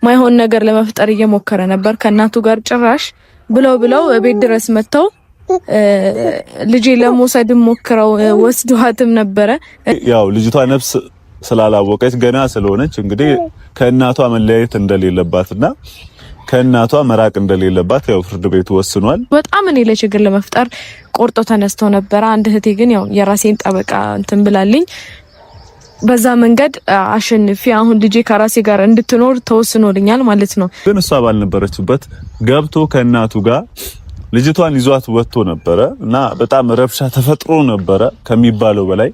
ማይሆን ነገር ለመፍጠር እየሞከረ ነበር ከእናቱ ጋር ጭራሽ ብለው ቤት ድረስ መተው ልጄ ለመውሰድ ሞክረው ወስዷትም ነበረ። ያው ልጅቷ ነፍስ ስላላወቀች ገና ስለሆነች እንግዲህ ከእናቷ መለያየት እንደሌለባትና ከእናቷ መራቅ እንደሌለባት ያው ፍርድ ቤቱ ወስኗል። በጣም እኔ ለችግር ለመፍጠር ቆርጦ ተነስተው ነበር። አንድ እህቴ ግን ያው የራሴን ጠበቃ እንትን ብላልኝ በዛ መንገድ አሸንፊ አሁን ልጄ ከራሴ ጋር እንድትኖር ተወስኖልኛል ማለት ነው። ግን እሷ ባልነበረችበት ገብቶ ከእናቱ ጋር ልጅቷን ይዟት ወጥቶ ነበረ እና በጣም ረብሻ ተፈጥሮ ነበረ ከሚባለው በላይ።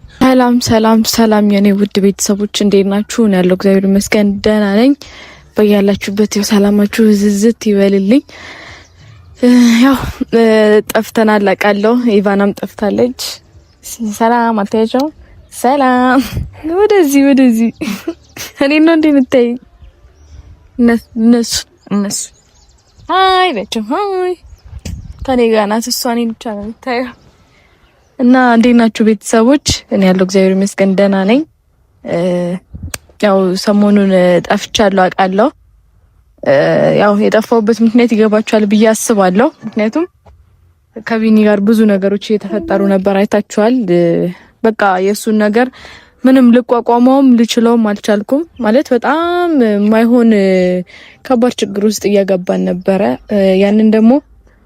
ሰላም የኔ ውድ ቤተሰቦች እንዴት ናችሁ? እኔ ያለው እግዚአብሔር ይመስገን ደህና ነኝ። በያላችሁበት ሰላማችሁ ዝዝት ይበልልኝ። ያው ጠፍተናል አውቃለሁ። ኢቫናም ጠፍታለች። ሰላም አትያቸው። ሰላም ወደዚህ እኔ ነው እንደምታይ እነሱ ሃይ በቸው ሃይ ከኔ ጋር ናት። እሷ እኔን ብቻ ነው የምታየው። እና እንዴት ናችሁ ቤተሰቦች? እኔ ያለው እግዚአብሔር ይመስገን ደህና ነኝ። ያው ሰሞኑን ጠፍቻለሁ አውቃለሁ። ያው የጠፋሁበት ምክንያት ይገባችኋል ብዬ አስባለሁ። ምክንያቱም ከቢኒ ጋር ብዙ ነገሮች እየተፈጠሩ ነበር፣ አይታችኋል። በቃ የሱን ነገር ምንም ልቋቋመውም ልችለውም አልቻልኩም። ማለት በጣም ማይሆን ከባድ ችግር ውስጥ እያገባን ነበረ። ያንን ደግሞ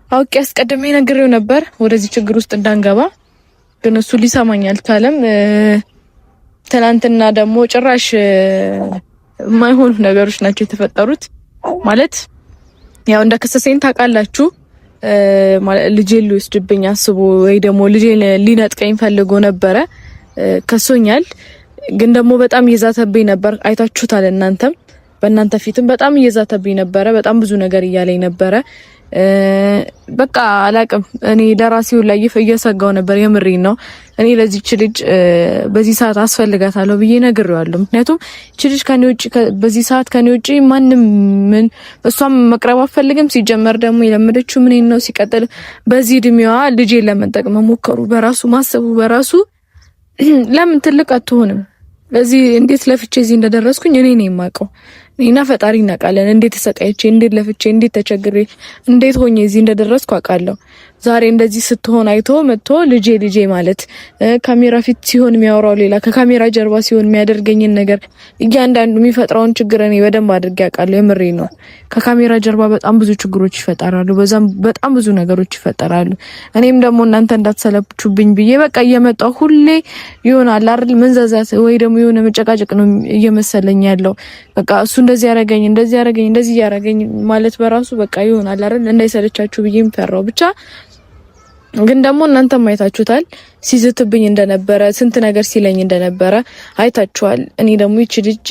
አውቄ አስቀድሜ ነግሬው ነበር ወደዚህ ችግር ውስጥ እንዳንገባ፣ ግን እሱ ሊሰማኝ አልቻለም። ትናንትና ደግሞ ጭራሽ ማይሆን ነገሮች ናቸው የተፈጠሩት። ማለት ያው እንደከሰሰኝ ታውቃላችሁ። ልጄን ሊወስድብኝ አስቦ ወይ ደግሞ ልጄን ሊነጥቀኝ ፈልጎ ነበረ። ከሶኛል። ግን ደግሞ በጣም እየዛተብኝ ነበር። አይታችሁታል እናንተም በእናንተ ፊትም በጣም እየዛተብኝ ነበረ። በጣም ብዙ ነገር እያለኝ ነበረ። በቃ አላቅም። እኔ ለራሴው ላይ እየሰጋው ነበር። የምሬን ነው። እኔ ለዚህች ልጅ በዚህ ሰዓት አስፈልጋታለሁ ብዬ ነግሬዋለሁ። ምክንያቱም እቺ ልጅ ከኔ ውጪ በዚህ ሰዓት ከኔ ውጪ ማንንም ምን እሷም መቅረብ አትፈልግም። ሲጀመር ደግሞ የለመደችው ምን ነው። ሲቀጥል በዚህ እድሜዋ ልጄን ለመንጠቅ መሞከሩ በራሱ ማሰቡ በራሱ ለምን ትልቅ አትሆንም? ለዚህ እንዴት ለፍቼ እዚህ እንደደረስኩኝ እኔ ነኝ የማውቀው። እኔና ፈጣሪ እናውቃለን። እንዴት ተሰቃይቼ፣ እንዴት ለፍቼ፣ እንዴት ተቸግሬ፣ እንዴት ሆኜ እዚህ እንደደረስኩ አውቃለሁ። ዛሬ እንደዚህ ስትሆን አይቶ መጥቶ ልጄ ማለት ካሜራ ፊት ሲሆን የሚያወራው ሌላ፣ ከካሜራ ጀርባ ሲሆን የሚያደርገኝን ነገር እያንዳንዱ የሚፈጥረውን ችግር እኔ በደንብ አድርጌ አውቃለሁ። የምሬ ነው። ከካሜራ ጀርባ በጣም ብዙ ችግሮች ይፈጠራሉ። በዛም በጣም ብዙ ነገሮች ይፈጠራሉ። እኔም ደግሞ እናንተ እንዳትሰለቹብኝ ብዬ በቃ እየመጣሁ ሁሌ ይሆናል አይደል መንዛዛት ወይ ደግሞ የሆነ መጨቃጨቅ ነው እየመሰለኝ ያለው። በቃ እሱ እንደዚህ ያረጋኝ ማለት በራሱ በቃ ይሆናል አይደል እንዳይሰለቻችሁ ብዬም ፈራው ብቻ። ግን ደግሞ እናንተ አይታችሁታል ሲዝትብኝ እንደነበረ፣ ስንት ነገር ሲለኝ እንደነበረ አይታችኋል። እኔ ደግሞ ይቺ ልጅ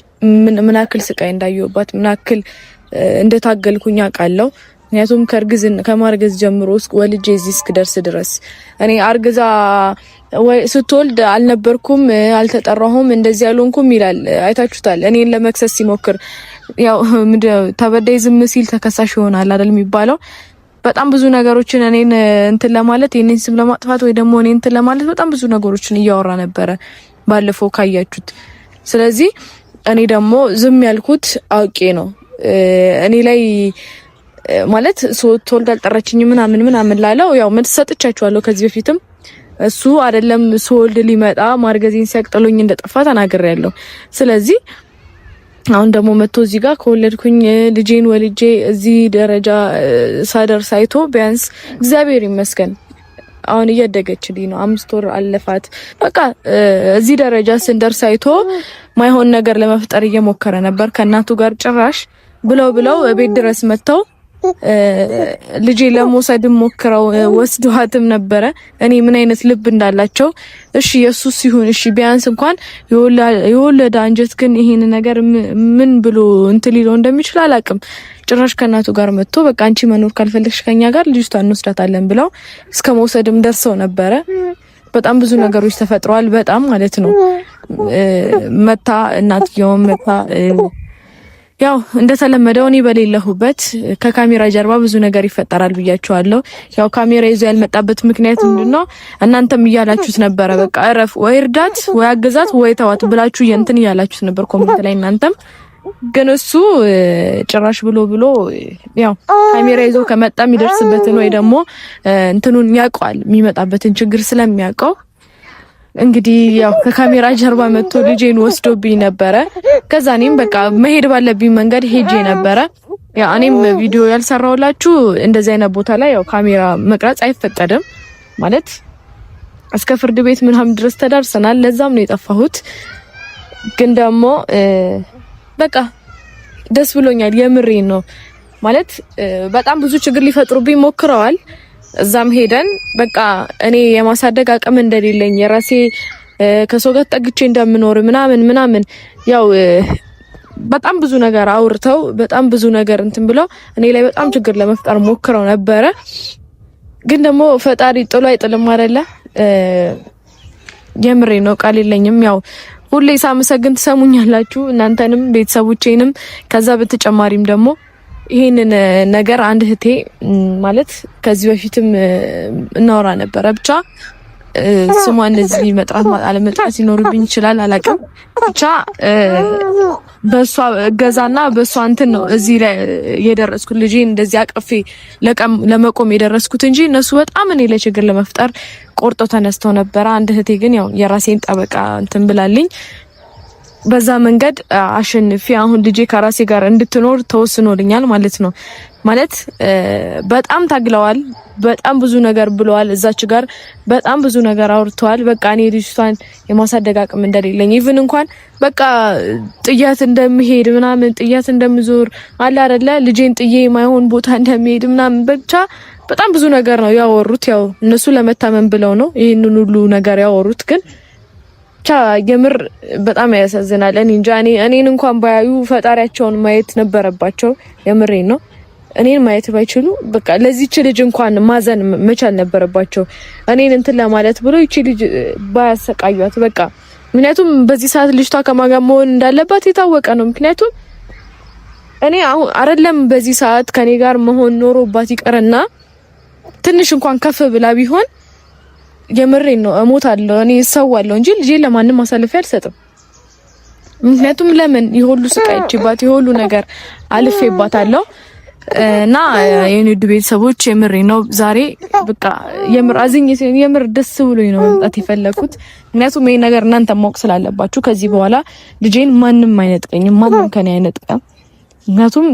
ምን አክል ስቃይ እንዳየሁባት ምን አክል እንደታገልኩኝ አውቃለሁ። ምክንያቱም ከማርገዝ ጀምሮ ወልጄ እዚህ እስክደርስ ድረስ እኔ አርግዛ ስትወልድ አልነበርኩም፣ አልተጠራሁም፣ እንደዚህ ያልሆንኩም ይላል። አይታችሁታል። እኔን ለመክሰስ ሲሞክር ያው ተበዳይ ዝም ሲል ተከሳሽ ይሆናል አይደል የሚባለው። በጣም ብዙ ነገሮችን እኔን እንትን ለማለት የኔን ስም ለማጥፋት ወይ ደግሞ እኔን እንትን ለማለት በጣም ብዙ ነገሮችን እያወራ ነበረ ባለፈው ካያችሁት። ስለዚህ እኔ ደግሞ ዝም ያልኩት አውቄ ነው። እኔ ላይ ማለት ተወልዳ አልጠራችኝም ምናምን ላለው ያው መልስ ሰጥቻችኋለሁ ከዚህ በፊትም። እሱ አይደለም ሶልድ ሊመጣ ማርገዜን ሲያቅጥሉኝ እንደጠፋ ተናግሬያለሁ። ስለዚህ አሁን ደግሞ መጥቶ እዚህ ጋር ከወለድኩኝ ልጄን ወልጄ እዚህ ደረጃ ሳደርስ አይቶ ቢያንስ እግዚአብሔር ይመስገን አሁን እያደገችልኝ ነው። 5 ወር አለፋት። በቃ እዚህ ደረጃ ስንደርስ አይቶ ማይሆን ነገር ለመፍጠር እየሞከረ ነበር ከእናቱ ጋር ጭራሽ ብለው ቤት ድረስ መተው ልጄ ለመውሰድ ሞክረው ወስዷትም ነበረ። እኔ ምን አይነት ልብ እንዳላቸው እሺ የሱስ ይሁን እሺ ቢያንስ እንኳን የወለደ አንጀት ግን ይሄን ነገር ምን ብሎ እንትን ሊለው እንደሚችል አላውቅም። ጭራሽ ከእናቱ ጋር መጥቶ በቃ አንቺ መኖር ካልፈለግሽ ከኛ ጋር ልጅቷን እንወስዳታለን ብለው እስከ መውሰድም ደርሰው ነበረ። በጣም ብዙ ነገሮች ተፈጥረዋል። በጣም ማለት ነው መታ እናትየው መታ ያው እንደተለመደው እኔ በሌለሁበት ከካሜራ ጀርባ ብዙ ነገር ይፈጠራል ብያችኋለሁ። ያው ካሜራ ይዞ ያልመጣበት ምክንያት ምንድነው? እናንተም እያላችሁት ነበረ። በቃ እረፍ ወይ እርዳት ወይ አገዛት ወይ ተዋት ብላችሁ እንትን እያላችሁት ነበር ኮሜንት ላይ እናንተም ግን እሱ ጭራሽ ብሎ ያው ካሜራ ይዞ ከመጣ የሚደርስበትን ወይ ደግሞ እንትኑን ያውቃል የሚመጣበትን ችግር ስለሚያውቀው እንግዲህ ያው ከካሜራ ጀርባ መጥቶ ልጄን ወስዶብኝ ነበረ። ከዛ እኔም በቃ መሄድ ባለብኝ መንገድ ሄጄ ነበረ። ያው እኔም ቪዲዮ ያልሰራውላችሁ እንደዚህ አይነት ቦታ ላይ ያው ካሜራ መቅረጽ አይፈቀድም ማለት እስከ ፍርድ ቤት ምናምን ድረስ ተዳርሰናል። ለዛም ነው የጠፋሁት። ግን ደግሞ በቃ ደስ ብሎኛል። የምሬን ነው ማለት በጣም ብዙ ችግር ሊፈጥሩብኝ ሞክረዋል። እዛም ሄደን በቃ እኔ የማሳደግ አቅም እንደሌለኝ የራሴ ከሰው ጋር ጠግቼ እንደምኖር ምናምን ያው በጣም ብዙ ነገር አውርተው በጣም ብዙ ነገር እንትን ብለው እኔ ላይ በጣም ችግር ለመፍጠር ሞክረው ነበረ። ግን ደግሞ ፈጣሪ ጥሎ አይጥልም አይደለ? የምሬ ነው፣ ቃል የለኝም። ያው ሁሌ ሳመሰግን ትሰሙኛላችሁ እናንተንም ቤተሰቦቼንም። ከዛ በተጨማሪም ደግሞ ይሄንን ነገር አንድ እህቴ ማለት ከዚህ በፊትም እናወራ ነበረ ብቻ ስሟን እዚህ መጥራት አለመጥራት ይኖርብኝ ይችላል አላውቅም። ብቻ በሷ እገዛና በሷ እንትን ነው እዚህ ላይ የደረስኩት። ልጄን እንደዚህ አቅፌ ለመቆም የደረስኩት እንጂ እነሱ በጣም እኔ ላይ ችግር ለመፍጠር ቆርጠው ተነስተው ነበረ። አንድ እህቴ ግን ያው የራሴን ጠበቃ እንትን ብላልኝ በዛ መንገድ አሸንፌ አሁን ልጄ ከራሴ ጋር እንድትኖር ተወስኖልኛል ማለት ነው። ማለት በጣም ታግለዋል፣ በጣም ብዙ ነገር ብለዋል። እዛች ጋር በጣም ብዙ ነገር አውርተዋል። በቃ እኔ ልጅቷን የማሳደግ አቅም እንደሌለኝ ኢቭን እንኳን በቃ ጥያት እንደምሄድ ምናምን ጥያት እንደምዞር አለ አይደለ ልጄን ጥዬ የማይሆን ቦታ እንደምሄድ ምናምን ብቻ በጣም ብዙ ነገር ነው ያወሩት። ያው እነሱ ለመታመን ብለው ነው ይሄንን ሁሉ ነገር ያወሩት። ግን ብቻ የምር በጣም ያሳዝናል። እኔ እንጃ እኔን እንኳን ባያዩ ፈጣሪያቸውን ማየት ነበረባቸው። የምሬን ነው። እኔን ማየት ባይችሉ በቃ ለዚህች ልጅ እንኳን ማዘን መቻል ነበረባቸው። እኔን እንትን ለማለት ብሎ ይቺ ልጅ ባያሰቃዩት በቃ። ምክንያቱም በዚህ ሰዓት ልጅቷ ከማን ጋር መሆን እንዳለባት የታወቀ ነው። ምክንያቱም እኔ አሁን አይደለም በዚህ ሰዓት ከኔ ጋር መሆን ኖሮባት ይቀርና ትንሽ እንኳን ከፍ ብላ ቢሆን የምሬን ነው እሞታለሁ፣ እኔ እሰዋለሁ እንጂ ልጄ ለማንም አሳልፌ አልሰጥም። ምክንያቱም ለምን ይሁሉ ስቃይችባት ይሁሉ ነገር አልፌባታለሁ። እና የኔ ቤተሰቦች የምሬን ነው ዛሬ በቃ የምር አዝኜ የምር ደስ ብሎኝ ነው መምጣት የፈለኩት። ምክንያቱም ይሄ ነገር እናንተ ማወቅ ስላለባችሁ ከዚህ በኋላ ልጄን ማንም አይነጥቀኝም፣ ማንም ከኔ አይነጥቀም። ምክንያቱም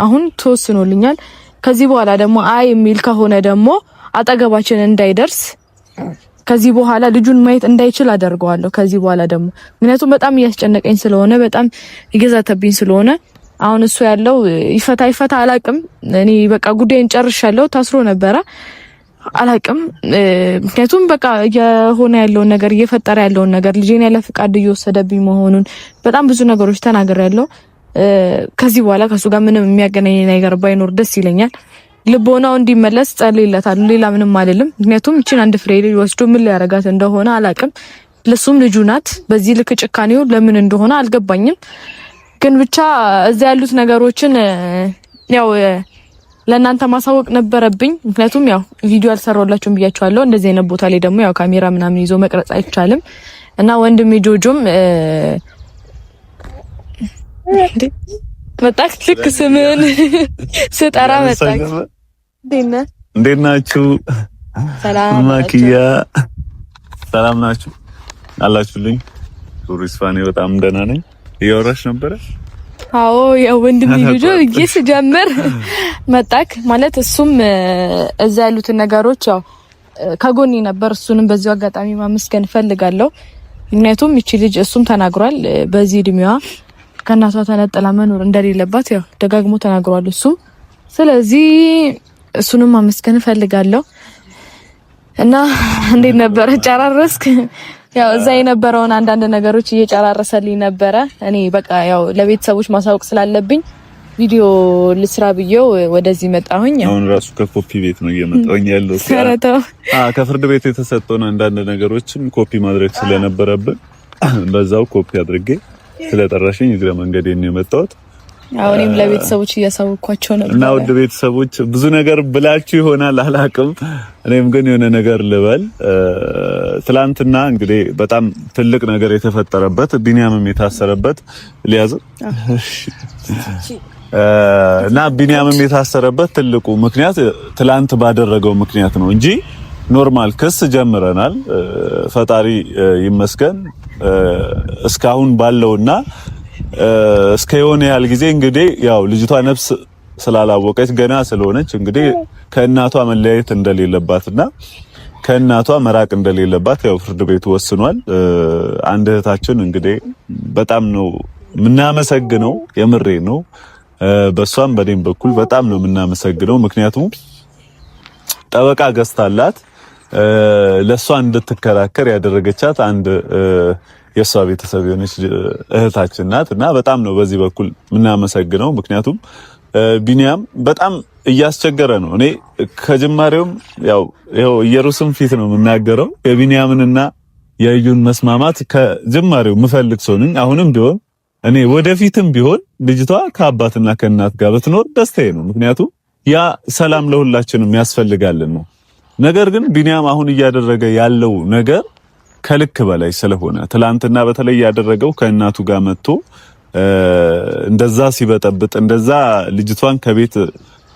አሁን ተወስኖልኛል። ከዚህ በኋላ ደግሞ የሚል ከሆነ ደግሞ አጠገባችን እንዳይደርስ ከዚህ በኋላ ልጁን ማየት እንዳይችል አደርገዋለሁ። ከዚህ በኋላ ደግሞ ምክንያቱም በጣም እያስጨነቀኝ ስለሆነ በጣም ይገዛተብኝ ስለሆነ አሁን እሱ ያለው ይፈታ አላቅም። እኔ በቃ ጉዳይን ጨርሻለሁ። ታስሮ ነበረ አላቅም። ምክንያቱም በቃ የሆነ ያለውን ነገር እየፈጠረ ያለውን ነገር ልጄን ያለ ፍቃድ እየወሰደብኝ መሆኑን በጣም ብዙ ነገሮች ተናግሬያለሁ። ከዚህ በኋላ ከሱ ጋር ምንም የሚያገናኝ ነገር ባይኖር ደስ ይለኛል። ልቦናው እንዲመለስ ጸልይለታለሁ። ሌላ ምንም አይደለም። ምክንያቱም እቺን አንድ ፍሬ ልጅ ወስዶ ምን ሊያረጋት እንደሆነ አላቅም። ለሱም ልጁ ናት። በዚህ ልክ ጭካኔው ለምን እንደሆነ አልገባኝም። ግን ብቻ እዛ ያሉት ነገሮችን ያው ለእናንተ ማሳወቅ ነበረብኝ። ምክንያቱም ያው ቪዲዮ አልሰራሁላችሁም ብያችኋለሁ። እንደዚህ አይነት ቦታ ላይ ደግሞ ያው ካሜራ ምናምን ይዞ መቅረጽ አይቻልም እና ወንድሜ ጆጆም መጣክ ልክ ስምን ስጠራ መጣክ። እንዴት ናችሁ? ሰላም ማኪያ ሰላም ናችሁ አላችሁልኝ? ቱሪስፋኔ በጣም ደህና ነኝ። እያወራሽ ነበረ? አዎ ያው ወንድሜ ልጅ ጀመር መጣክ ማለት እሱም እዛ ያሉትን ነገሮች ያው ከጎኔ ነበር። እሱንም በዚሁ አጋጣሚ ማመስገን ፈልጋለሁ። ምክንያቱም እቺ ልጅ እሱም ተናግሯል በዚህ እድሜዋ ከእናቷ ተነጥላ መኖር እንደሌለባት ያው ደጋግሞ ተናግሯል እሱም። ስለዚህ እሱንም ማመስገን ፈልጋለሁ። እና እንዴት ነበር ጨራረስክ? ያው እዛ የነበረውን አንዳንድ ነገሮች እየጨራረሰልኝ ነበረ። እኔ በቃ ያው ለቤተሰቦች ማሳወቅ ስላለብኝ ቪዲዮ ልስራ ብዬው ወደዚህ መጣሁኝ። አሁን ራሱ ከኮፒ ቤት ነው እየመጣሁኝ ያለው። ከፍርድ ቤት የተሰጠውን አንዳንድ ነገሮችን ኮፒ ማድረግ ስለነበረብን በዛው ኮፒ አድርጌ ስለጠራሽኝ እግረ መንገዴን ነው የመጣሁት። አሁንም ለቤተሰቦች እያሳወቅኳቸው ነበር እና ወደ ቤተሰቦች ብዙ ነገር ብላችሁ ይሆናል አላቅም። እኔም ግን የሆነ ነገር ልበል። ትላንትና እንግዲህ በጣም ትልቅ ነገር የተፈጠረበት ቢኒያምም የታሰረበት ሊያዝ እና ቢኒያምም የታሰረበት ትልቁ ምክንያት ትላንት ባደረገው ምክንያት ነው እንጂ ኖርማል ክስ ጀምረናል። ፈጣሪ ይመስገን እስካሁን ባለውና እስከ የሆነ ያህል ጊዜ እንግዲህ ያው ልጅቷ ነፍስ ስላላወቀች ገና ስለሆነች እንግዲህ ከእናቷ መለያየት እንደሌለባትና ከእናቷ መራቅ እንደሌለባት ያው ፍርድ ቤቱ ወስኗል። አንድ እህታችን እንግዲህ በጣም ነው የምናመሰግነው፣ የምሬ ነው። በሷም በኔም በኩል በጣም ነው የምናመሰግነው። ምክንያቱም ጠበቃ ገዝታላት ለሷ እንድትከራከር ያደረገቻት አንድ የሷ ቤተሰብ የሆነች እህታችን ናት እና በጣም ነው በዚህ በኩል የምናመሰግነው። ምክንያቱም ቢኒያም በጣም እያስቸገረ ነው። እኔ ከጅማሬውም ያው ኢየሩስም ፊት ነው የምናገረው የቢኒያምንና የእዩን መስማማት ከጅማሬው ምፈልግ ሰው ነኝ። አሁንም ቢሆን እኔ ወደፊትም ቢሆን ልጅቷ ከአባትና ከእናት ጋር ብትኖር ደስታዬ ነው። ምክንያቱም ያ ሰላም ለሁላችንም ያስፈልጋልን ነው። ነገር ግን ቢኒያም አሁን እያደረገ ያለው ነገር ከልክ በላይ ስለሆነ ትላንትና በተለይ ያደረገው ከእናቱ ጋር መጥቶ እንደዛ ሲበጠብጥ እንደዛ ልጅቷን ከቤት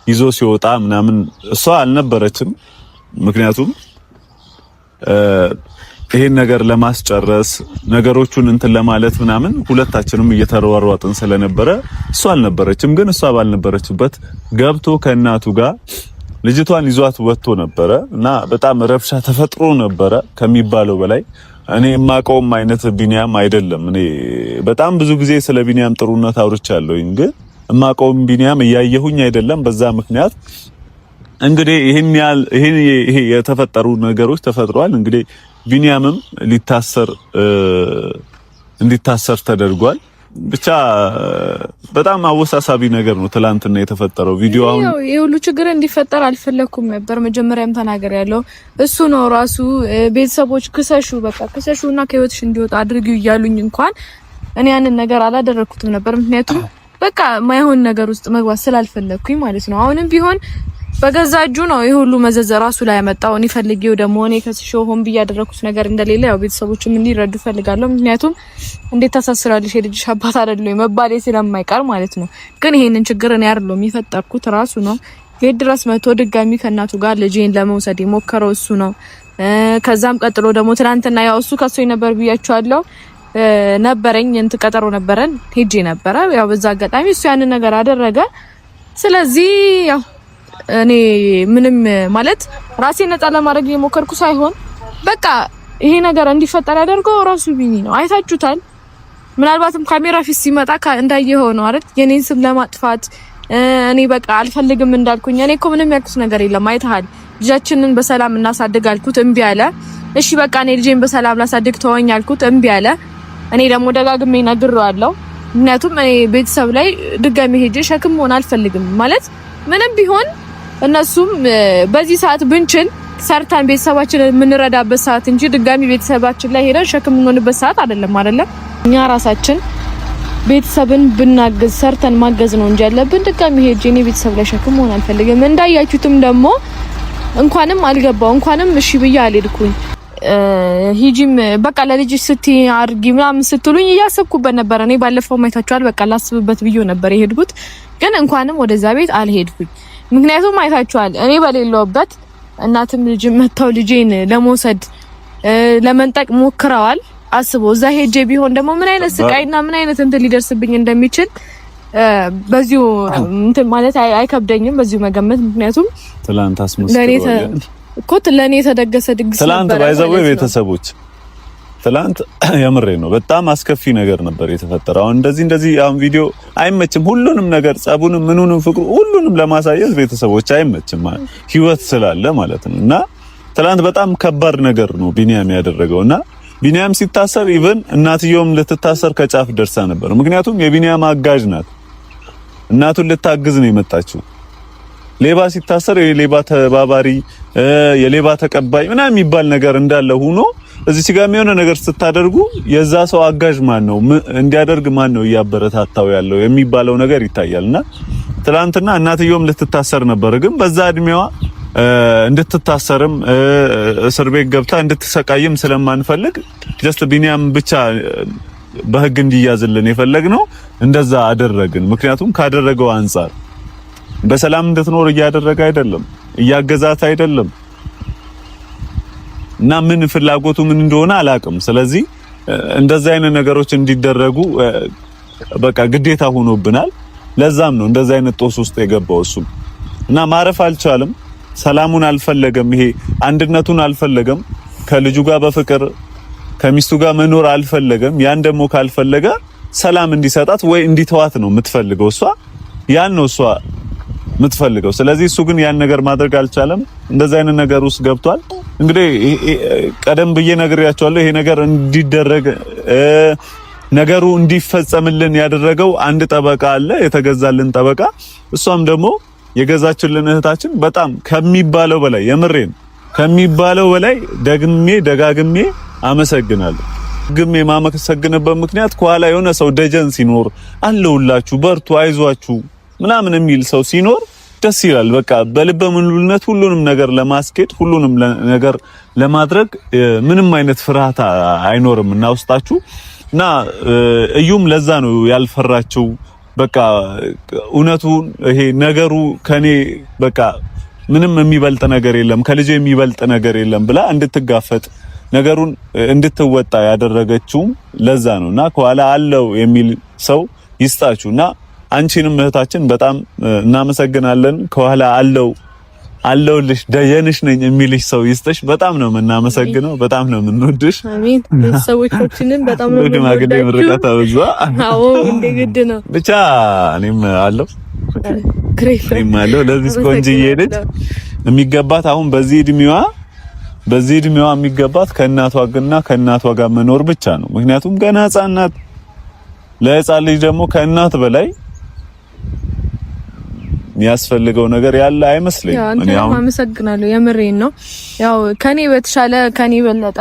ይዞ ሲወጣ ምናምን እሷ አልነበረችም። ምክንያቱም ይሄን ነገር ለማስጨረስ ነገሮቹን እንትን ለማለት ምናምን ሁለታችንም እየተሯሯጥን ስለነበረ እሷ አልነበረችም። ግን እሷ ባልነበረችበት ገብቶ ከእናቱ ጋር ልጅቷን ይዟት ወጥቶ ነበረ እና በጣም ረብሻ ተፈጥሮ ነበረ ከሚባለው በላይ። እኔ የማውቀውም አይነት ቢኒያም አይደለም። እኔ በጣም ብዙ ጊዜ ስለ ቢኒያም ጥሩነት አውርቻለሁኝ፣ ግን የማውቀውም ቢኒያም እያየሁኝ አይደለም። በዛ ምክንያት እንግዲህ ይሄ የተፈጠሩ ነገሮች ተፈጥሯል። እንግዲህ ቢኒያምም እንዲታሰር ተደርጓል። ብቻ በጣም አወሳሳቢ ነገር ነው ትላንትና የተፈጠረው ቪዲዮ። አሁን የሁሉ ችግር እንዲፈጠር አልፈለኩም ነበር። መጀመሪያም ተናገር ያለው እሱ ነው ራሱ። ቤተሰቦች ክሰሹና ከህይወትሽ እንዲወጣ አድርጊው እያሉኝ እንኳን እኔ ያንን ነገር አላደረኩትም ነበር። ምክንያቱም በቃ ማይሆን ነገር ውስጥ መግባት ስላልፈለኩኝ ማለት ነው። አሁንም ቢሆን በገዛ እጁ ነው የሁሉ መዘዝ ራሱ ላይ ያመጣው። እኔ ፈልጌው ደግሞ እኔ ከስሾ ሆን ብዬ ያደረኩት ነገር እንደሌለ ያው ቤተሰቦችም እንዲረዱ ፈልጋለሁ። ምክንያቱም እንዴት ታሳስራለሽ የልጅሽ አባት አይደለም መባሌ ስለማይቀር ማለት ነው። ግን ይሄንን ችግር እኔ አይደለም የፈጠርኩት ራሱ ነው። ቤት ድረስ መጥቶ ድጋሚ ከእናቱ ጋር ልጄን ለመውሰድ የሞከረው እሱ ነው። ከዛም ቀጥሎ ደግሞ ትናንትና ያው እሱ ከሶኝ ነበር ብያቸዋለሁ። ነበረኝ ቀጠሮ ነበረን ሄጄ ነበረ። ያው በዛ አጋጣሚ እሱ ያንን ነገር አደረገ። ስለዚህ ያው እኔ ምንም ማለት ራሴን ነፃ ለማድረግ የሞከርኩ ሳይሆን በቃ ይሄ ነገር እንዲፈጠር ያደርገው ራሱ ቢኒ ነው። አይታችሁታል። ምናልባትም ካሜራ ፊት ሲመጣ እንዳየው ነው አይደል? የኔን ስም ለማጥፋት እኔ በቃ አልፈልግም እንዳልኩኝ። እኔ እኮ ምንም ያልኩት ነገር የለም። አይተሃል። ልጃችንን በሰላም እናሳድግ አልኩት፣ እምቢ አለ። እሺ በቃ እኔ ልጄን በሰላም ላሳድግ ተወኝ አልኩት፣ እምቢ አለ። እኔ ደግሞ ደጋግሜ ነግሬዋለሁ። ምክንያቱም እኔ ቤተሰብ ላይ ድጋሚ ሄጄ ሸክም መሆን አልፈልግም። ማለት ምንም ቢሆን እነሱም በዚህ ሰዓት ብንችል ሰርተን ቤተሰባችንን የምንረዳበት ሰዓት እንጂ ድጋሚ ቤተሰባችን ላይ ሄደን ሸክም የምንሆንበት ሰዓት አይደለም። እኛ ራሳችን ቤተሰብን ብናገዝ ሰርተን ማገዝ ነው እንጂ ያለብን ድጋሚ ሄጄ እኔ ቤተሰብ ላይ ሸክም መሆን አልፈልግም። እንዳያችሁትም ደግሞ እንኳንም አልገባው እንኳንም እሺ ብዬ አልሄድኩኝ። ሂጂም በቃ ለልጅ ስትይ አርጊ ምናምን ስትሉኝ እያሰብኩበት ነበር። እኔ ባለፈው ማይታችኋል። በቃ ላስብበት ብዬ ነበር የሄድኩት። ግን እንኳንም ወደዛ ቤት አልሄድኩኝ። ምክንያቱም አይታችኋል። እኔ በሌለውበት እናትም ልጅ መተው ልጄን ለመውሰድ ለመንጠቅ ሞክረዋል። አስቦ እዛ ሄጄ ቢሆን ደግሞ ምን አይነት ስቃይና ምን አይነት እንትን ሊደርስብኝ እንደሚችል በዚሁ እንትን ማለት አይከብደኝም በዚሁ መገመት። ምክንያቱም ትላንት አስመስክሯል ለኔ የተደገሰ ድግስ ነበር። ትላንት ባይዘው ቤተሰቦች ትላንት የምሬ ነው በጣም አስከፊ ነገር ነበር የተፈጠረው። አሁን እንደዚህ አሁን ቪዲዮ አይመችም። ሁሉንም ነገር ጸቡንም ምኑንም ፍቅሩ ሁሉንም ለማሳየት ቤተሰቦች አይመችም ህይወት ስላለ ማለት ነው። እና ትላንት በጣም ከባድ ነገር ነው ቢኒያም ያደረገውና ቢኒያም ሲታሰር ኢቭን እናትየውም ልትታሰር ከጫፍ ደርሳ ነበር። ምክንያቱም የቢኒያም አጋዥ ናት። እናቱን ልታግዝ ነው የመጣችው። ሌባ ሲታሰር የሌባ ተባባሪ የሌባ ተቀባይ ምናምን የሚባል ነገር እንዳለ ሆኖ እዚህ ጋር የሚሆነ ነገር ስታደርጉ የዛ ሰው አጋዥ ማን ነው እንዲያደርግ ማን ነው እያበረታታው ያለው የሚባለው ነገር ይታያልና ትላንትና እናትየውም ልትታሰር ነበር ግን በዛ እድሜዋ እንድትታሰርም እስር ቤት ገብታ እንድትሰቃይም ስለማንፈልግ ጀስት ቢኒያም ብቻ በህግ እንዲያዝልን የፈለግነው እንደዛ አደረግን ምክንያቱም ካደረገው አንፃር በሰላም እንድትኖር እያደረገ አይደለም እያገዛት አይደለም እና ምን ፍላጎቱ ምን እንደሆነ አላቅም ስለዚህ እንደዛ አይነት ነገሮች እንዲደረጉ በቃ ግዴታ ሆኖብናል ለዛም ነው እንደዛ አይነት ጦስ ውስጥ የገባው እሱ እና ማረፍ አልቻለም ሰላሙን አልፈለገም ይሄ አንድነቱን አልፈለገም ከልጁ ጋር በፍቅር ከሚስቱ ጋር መኖር አልፈለገም ያን ደግሞ ካልፈለገ ሰላም እንዲሰጣት ወይ እንዲተዋት ነው የምትፈልገው እሷ ያን ነው እሷ የምትፈልገው ስለዚህ እሱ ግን ያን ነገር ማድረግ አልቻለም እንደዛ አይነት ነገር ውስጥ ገብቷል እንግዲህ ቀደም ብዬ ነግሬያቸዋለሁ ይሄ ነገር እንዲደረግ ነገሩ እንዲፈጸምልን ያደረገው አንድ ጠበቃ አለ የተገዛልን ጠበቃ እሷም ደግሞ የገዛችልን እህታችን በጣም ከሚባለው በላይ የምሬን ከሚባለው በላይ ደጋግሜ አመሰግናለሁ ግሜ ማመሰግንበት ምክንያት ከኋላ የሆነ ሰው ደጀን ሲኖር አለውላችሁ በርቱ አይዟችሁ ምናምን የሚል ሰው ሲኖር ደስ ይላል በቃ በልበ ሙሉነት ሁሉንም ነገር ለማስኬድ ሁሉንም ነገር ለማድረግ ምንም አይነት ፍርሃት አይኖርምና ውስጣችሁ እና እዩም ለዛ ነው ያልፈራቸው በቃ እውነቱን ይሄ ነገሩ ከኔ በቃ ምንም የሚበልጥ ነገር የለም ከልጄ የሚበልጥ ነገር የለም ብላ እንድትጋፈጥ ነገሩን እንድትወጣ ያደረገችው ለዛ ነውና ከኋላ አለው የሚል ሰው ይስጣችሁና አንቺንም እህታችን በጣም እናመሰግናለን ከኋላ አለውልሽ ደየንሽ ነኝ የሚልሽ ሰው ይስጥሽ በጣም ነው የምናመሰግነው በጣም ነው የምንወድሽ አሜን ቤተሰቦቻችንን በጣም ነው የምንወዳችሁ ምርቃታ በዛ አዎ እንደ ግድ ነው ብቻ እኔም አለው ለዚህ ቆንጆዬ ልጅ የሚገባት አሁን በዚህ እድሜዋ የሚገባት ከእናቷ ጋር መኖር ብቻ ነው ምክንያቱም ገና ህፃን ናት ለህፃን ልጅ ደግሞ ከእናት በላይ የሚያስፈልገው ነገር ያለ አይመስልኝም እኔ አሁን አመሰግናለሁ የምሬን ነው ያው ከኔ በተሻለ ከኔ በለጠ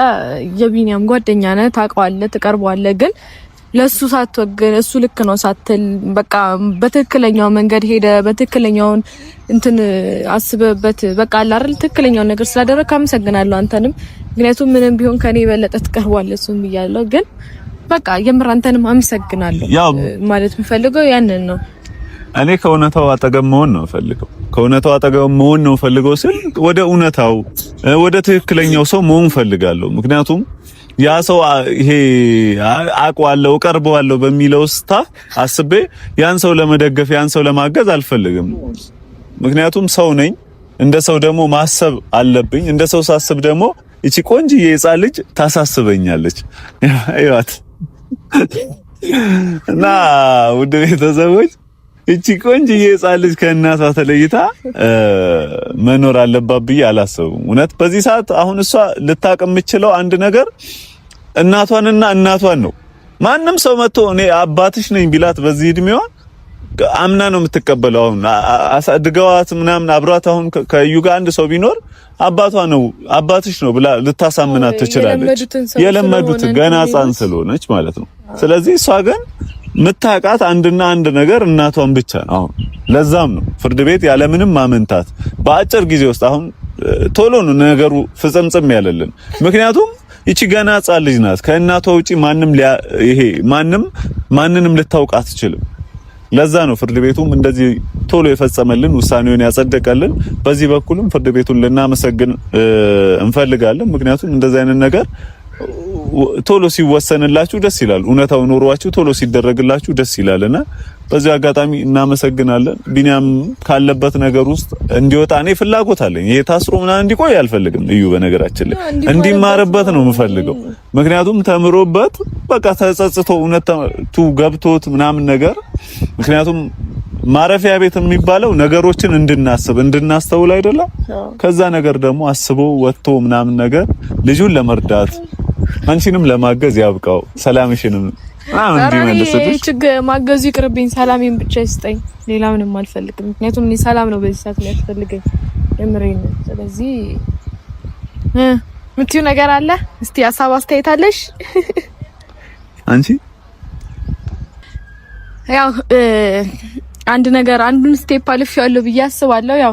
የቢኒያም ጓደኛ ነህ ታውቀዋለህ ትቀርበዋለህ ግን ለሱ ሳትወግን እሱ ልክ ነው ሳትል በቃ በትክክለኛው መንገድ ሄደ በትክክለኛው እንትን አስበበት በቃ አይደል ትክክለኛው ነገር ስላደረክ አመሰግናለሁ አንተንም ምክንያቱም ምንም ቢሆን ከኔ በለጠ ትቀርበዋለህ እሱም ብያለሁ ግን በቃ የምር አንተንም አመሰግናለሁ ማለት የምፈልገው ያንን ነው እኔ ከእውነታው አጠገብ መሆን ነው ፈልገው ስል ወደ እውነታው ወደ ትክክለኛው ሰው መሆን ፈልጋለሁ ምክንያቱም ያ ሰው ይሄ አቋለው ቀርበዋለው በሚለው ስታ አስቤ ያን ሰው ለመደገፍ ያን ሰው ለማገዝ አልፈልግም ምክንያቱም ሰው ነኝ እንደ ሰው ደግሞ ማሰብ አለብኝ እንደ ሰው ሳስብ ደግሞ እቺ ቆንጆዬ የሕፃን ልጅ ታሳስበኛለች አይዋት እና ውድ ቤተሰቦች እቺ ቆንጆዬ የሕፃን ልጅ ከእናቷ ተለይታ መኖር አለባት ብዬ አላሰብም እውነት በዚህ ሰዓት አሁን እሷ ልታቅ የምችለው አንድ ነገር እናቷን ነው ማንም ሰው መጥቶ እኔ አባትሽ ነኝ ቢላት በዚህ እድሜዋ አምና ነው የምትቀበለው አሁን አሳድገዋት ምናምን አብሯት አሁን ከዩ ጋር አንድ ሰው ቢኖር አባትሽ ነው ብላ ልታሳምናት ትችላለች የለመዱት ገና ህፃን ስለሆነች ማለት ነው ስለዚህ እሷ ግን ምታቃት አንድና አንድ ነገር እናቷን ብቻ ነው አሁን ለዛም ነው ፍርድ ቤት ያለምንም ማመንታት በአጭር ጊዜ ውስጥ አሁን ቶሎ ነው ነገሩ ፍጽምጽም ያለልን ምክንያቱም ይቺ ገና ህፃን ልጅ ናት ከእናቷ ውጪ ማንንም ልታውቅ አትችልም ለዛ ነው ፍርድ ቤቱም እንደዚህ ቶሎ የፈጸመልን ውሳኔውን ያጸደቀልን በዚህ በኩልም ፍርድ ቤቱን ልናመሰግን እንፈልጋለን ምክንያቱም እንደዚህ አይነት ነገር ቶሎ ሲወሰንላችሁ ደስ ይላል እውነታው ኖሯችሁ ቶሎ ሲደረግላችሁ ደስ ይላልና በዚህ አጋጣሚ እናመሰግናለን ቢኒያም ካለበት ነገር ውስጥ እንዲወጣ እኔ ፍላጎት አለኝ ይሄ ታስሮ ምናምን እንዲቆይ አልፈልግም እዩ በነገራችን ላይ እንዲማርበት ነው የምፈልገው ምክንያቱም ተምሮበት በቃ ተጸጽቶ እውነቱ ገብቶት ምናምን ነገር ምክንያቱም ማረፊያ ቤት የሚባለው ነገሮችን እንድናስተውል አይደለም ከዛ ነገር ደግሞ አስቦ ወጥቶ ምናምን ነገር ልጁን ለመርዳት አንቺንም ለማገዝ ያብቃው ሰላምሽንም እንዲመልስልሽ ማገዙ ይቅርብኝ ሰላሜን ብቻ ይስጠኝ ሌላ ምንም አልፈልግም ምክንያቱም እኔ ሰላም ነው በዚህ ሰዓት የሚያስፈልገኝ የምሬን ስለዚህ ምትዩ ነገር አለ? እስቲ ሀሳብ አስተያየታለሽ? አንቺ ያው አንድ ነገር አንዱን ስቴፕ አልፍ ያለው ብዬ አስባለሁ። ያው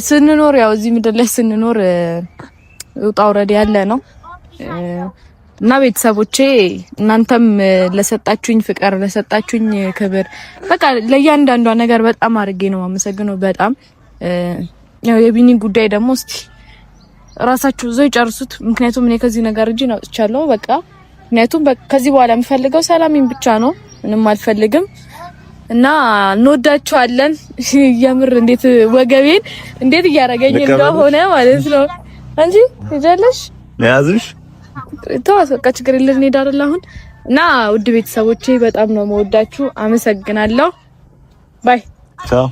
ስንኖር ያው እዚህ ምድር ላይ ስንኖር ውጣ ውረድ ያለ ነው እና ቤተሰቦቼ እናንተም ለሰጣችሁኝ ፍቅር ለሰጣችሁኝ ክብር በቃ ለእያንዳንዷ ነገር በጣም አድርጌ ነው የማመሰግነው። በጣም ያው የቢኒ ጉዳይ ደግሞ እስቲ ራሳችሁ ዘው ይጨርሱት። ምክንያቱም እኔ ከዚህ ነገር እጄን አውጥቻለሁ። በቃ ምክንያቱም ከዚህ በኋላ የምፈልገው ሰላሜን ብቻ ነው፣ ምንም አልፈልግም እና እንወዳችኋለን። የምር እንዴት ወገቤን እንዴት እያረገኝ እንደሆነ ማለት ነው። አንቺ ይዘለሽ ያዝሽ ተዋስ በቃ ችግር የለም እንሄዳለን አሁን። እና ውድ ቤተሰቦቼ በጣም ነው የምወዳችሁ። አመሰግናለሁ። ባይ ቻው።